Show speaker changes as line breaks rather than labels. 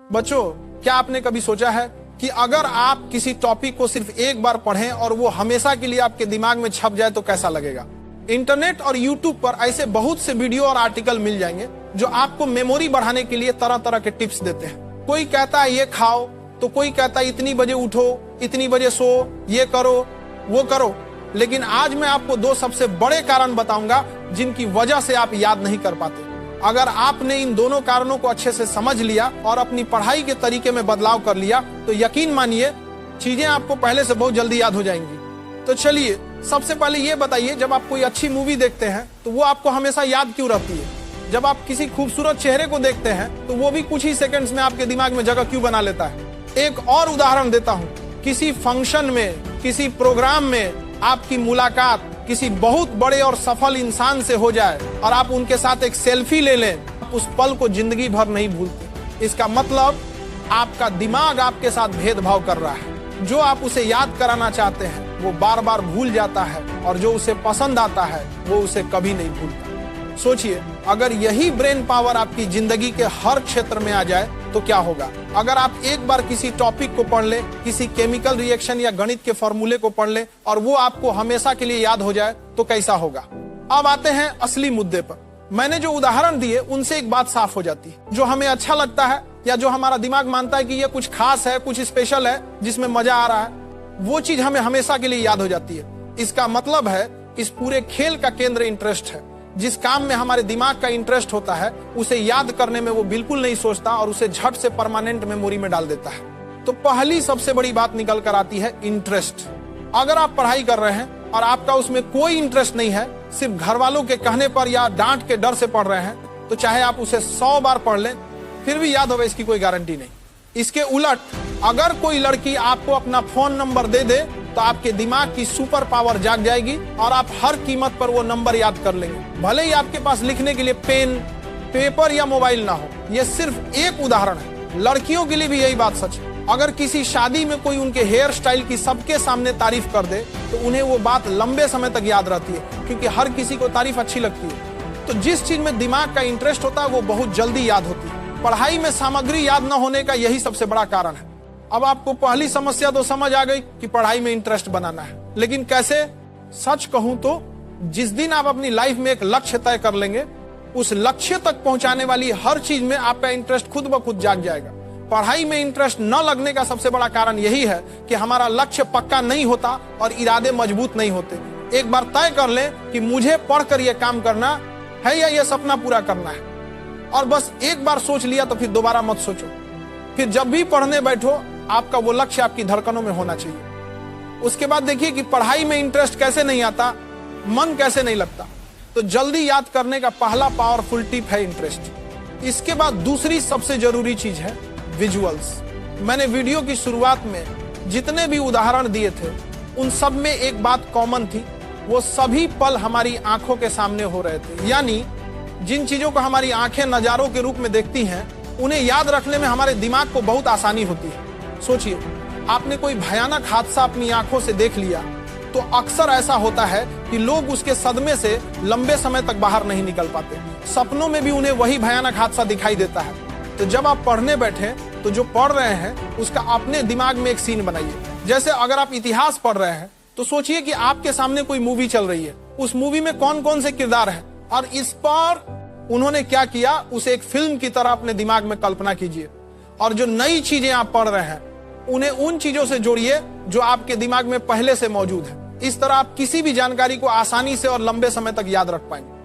बच्चों, क्या आपने कभी सोचा है कि अगर आप किसी टॉपिक को सिर्फ एक बार पढ़ें और वो हमेशा के लिए आपके दिमाग में छप जाए तो कैसा लगेगा? इंटरनेट और यूट्यूब पर ऐसे बहुत से वीडियो और आर्टिकल मिल जाएंगे जो आपको मेमोरी बढ़ाने के लिए तरह तरह के टिप्स देते हैं। कोई कहता है ये खाओ, तो कोई कहता है इतनी बजे उठो, इतनी बजे सो, ये करो, वो करो। लेकिन आज मैं आपको दो सबसे बड़े कारण बताऊंगा जिनकी वजह से आप याद नहीं कर पाते। अगर आपने इन दोनों कारणों को अच्छे से समझ लिया और अपनी पढ़ाई के तरीके में बदलाव कर लिया तो यकीन मानिए चीजें आपको पहले से बहुत जल्दी याद हो जाएंगी। तो चलिए सबसे पहले ये बताइए, जब आप कोई अच्छी मूवी देखते हैं तो वो आपको हमेशा याद क्यों रहती है? जब आप किसी खूबसूरत चेहरे को देखते हैं तो वो भी कुछ ही सेकंड्स में आपके दिमाग में जगह क्यों बना लेता है? एक और उदाहरण देता हूँ, किसी फंक्शन में, किसी प्रोग्राम में आपकी मुलाकात किसी बहुत बड़े और सफल इंसान से हो जाए और आप उनके साथ एक सेल्फी ले लें, उस पल को जिंदगी भर नहीं भूलते। इसका मतलब आपका दिमाग आपके साथ भेदभाव कर रहा है। जो आप उसे याद कराना चाहते हैं वो बार बार भूल जाता है और जो उसे पसंद आता है वो उसे कभी नहीं भूलता। सोचिए, अगर यही ब्रेन पावर आपकी जिंदगी के हर क्षेत्र में आ जाए तो क्या होगा? अगर आप एक बार किसी टॉपिक को पढ़ ले, किसी केमिकल रिएक्शन या गणित के फॉर्मूले को पढ़ ले और वो आपको हमेशा के लिए याद हो जाए तो कैसा होगा? अब आते हैं असली मुद्दे पर। मैंने जो उदाहरण दिए उनसे एक बात साफ हो जाती है। जो हमें अच्छा लगता है या जो हमारा दिमाग मानता है कि ये कुछ खास है, कुछ स्पेशल है, जिसमें मजा आ रहा है, वो चीज हमें हमेशा के लिए याद हो जाती है। इसका मतलब है इस पूरे खेल का केंद्र इंटरेस्ट है। जिस काम में हमारे दिमाग का इंटरेस्ट होता है उसे याद करने में वो बिल्कुल नहीं सोचता और उसे झट से परमानेंट मेमोरी में डाल देता है। तो पहली सबसे बड़ी बात निकल कर आती है इंटरेस्ट। अगर आप पढ़ाई कर रहे हैं और आपका उसमें कोई इंटरेस्ट नहीं है, सिर्फ घर वालों के कहने पर या डांट के डर से पढ़ रहे हैं, तो चाहे आप उसे 100 बार पढ़ लें फिर भी याद होगा, इसकी कोई गारंटी नहीं। इसके उलट अगर कोई लड़की आपको अपना फोन नंबर दे दे तो आपके दिमाग की सुपर पावर जाग जाएगी और आप हर कीमत पर वो नंबर याद कर लेंगे, भले ही आपके पास लिखने के लिए पेन, पेपर या मोबाइल ना हो। यह सिर्फ एक उदाहरण है, लड़कियों के लिए भी यही बात सच है। अगर किसी शादी में कोई उनके हेयर स्टाइल की सबके सामने तारीफ कर दे तो उन्हें वो बात लंबे समय तक याद रहती है, क्योंकि हर किसी को तारीफ अच्छी लगती है। तो जिस चीज में दिमाग का इंटरेस्ट होता है वो बहुत जल्दी याद होती है। पढ़ाई में सामग्री याद न होने का यही सबसे बड़ा कारण है। अब आपको पहली समस्या तो समझ आ गई कि पढ़ाई में इंटरेस्ट बनाना है, लेकिन कैसे? सच कहूं तो जिस दिन आप अपनी लाइफ में एक लक्ष्य तय कर लेंगे, उस लक्ष्य तक पहुंचाने वाली हर चीज में आपका इंटरेस्ट खुद ब खुद जाग जाएगा। पढ़ाई में इंटरेस्ट न लगने का सबसे बड़ा कारण यही है कि हमारा लक्ष्य पक्का नहीं होता और इरादे मजबूत नहीं होते। एक बार तय कर लें कि मुझे पढ़कर यह काम करना है या यह सपना पूरा करना है, और बस एक बार सोच लिया तो फिर दोबारा मत सोचो। फिर जब भी पढ़ने बैठो आपका वो लक्ष्य आपकी धड़कनों में होना चाहिए। उसके बाद देखिए कि पढ़ाई में इंटरेस्ट कैसे नहीं आता, मन कैसे नहीं लगता। तो जल्दी याद करने का पहला पावरफुल टिप है इंटरेस्ट। इसके बाद दूसरी सबसे जरूरी चीज है विजुअल्स। मैंने वीडियो की शुरुआत में जितने भी उदाहरण दिए थे उन सब में एक बात कॉमन थी, वो सभी पल हमारी आंखों के सामने हो रहे थे। यानी जिन चीजों को हमारी आंखें नजारों के रूप में देखती हैं उन्हें याद रखने में हमारे दिमाग को बहुत आसानी होती है। सोचिए, आपने कोई भयानक हादसा अपनी आंखों से देख लिया तो अक्सर ऐसा होता है कि लोग उसके सदमे से लंबे समय तक बाहर नहीं निकल पाते। सपनों में भी उन्हें वही भयानक हादसा दिखाई देता है। तो जब आप पढ़ने बैठे तो जो पढ़ रहे हैं उसका अपने दिमाग में एक सीन बनाइए। जैसे अगर आप इतिहास पढ़ रहे हैं तो सोचिए कि आपके सामने कोई मूवी चल रही है, उस मूवी में कौन कौन से किरदार हैं और इस पर उन्होंने क्या किया, उसे एक फिल्म की तरह अपने दिमाग में कल्पना कीजिए। और जो नई चीजें आप पढ़ रहे हैं उन्हें उन चीजों से जोड़िए जो आपके दिमाग में पहले से मौजूद है। इस तरह आप किसी भी जानकारी को आसानी से और लंबे समय तक याद रख पाएंगे।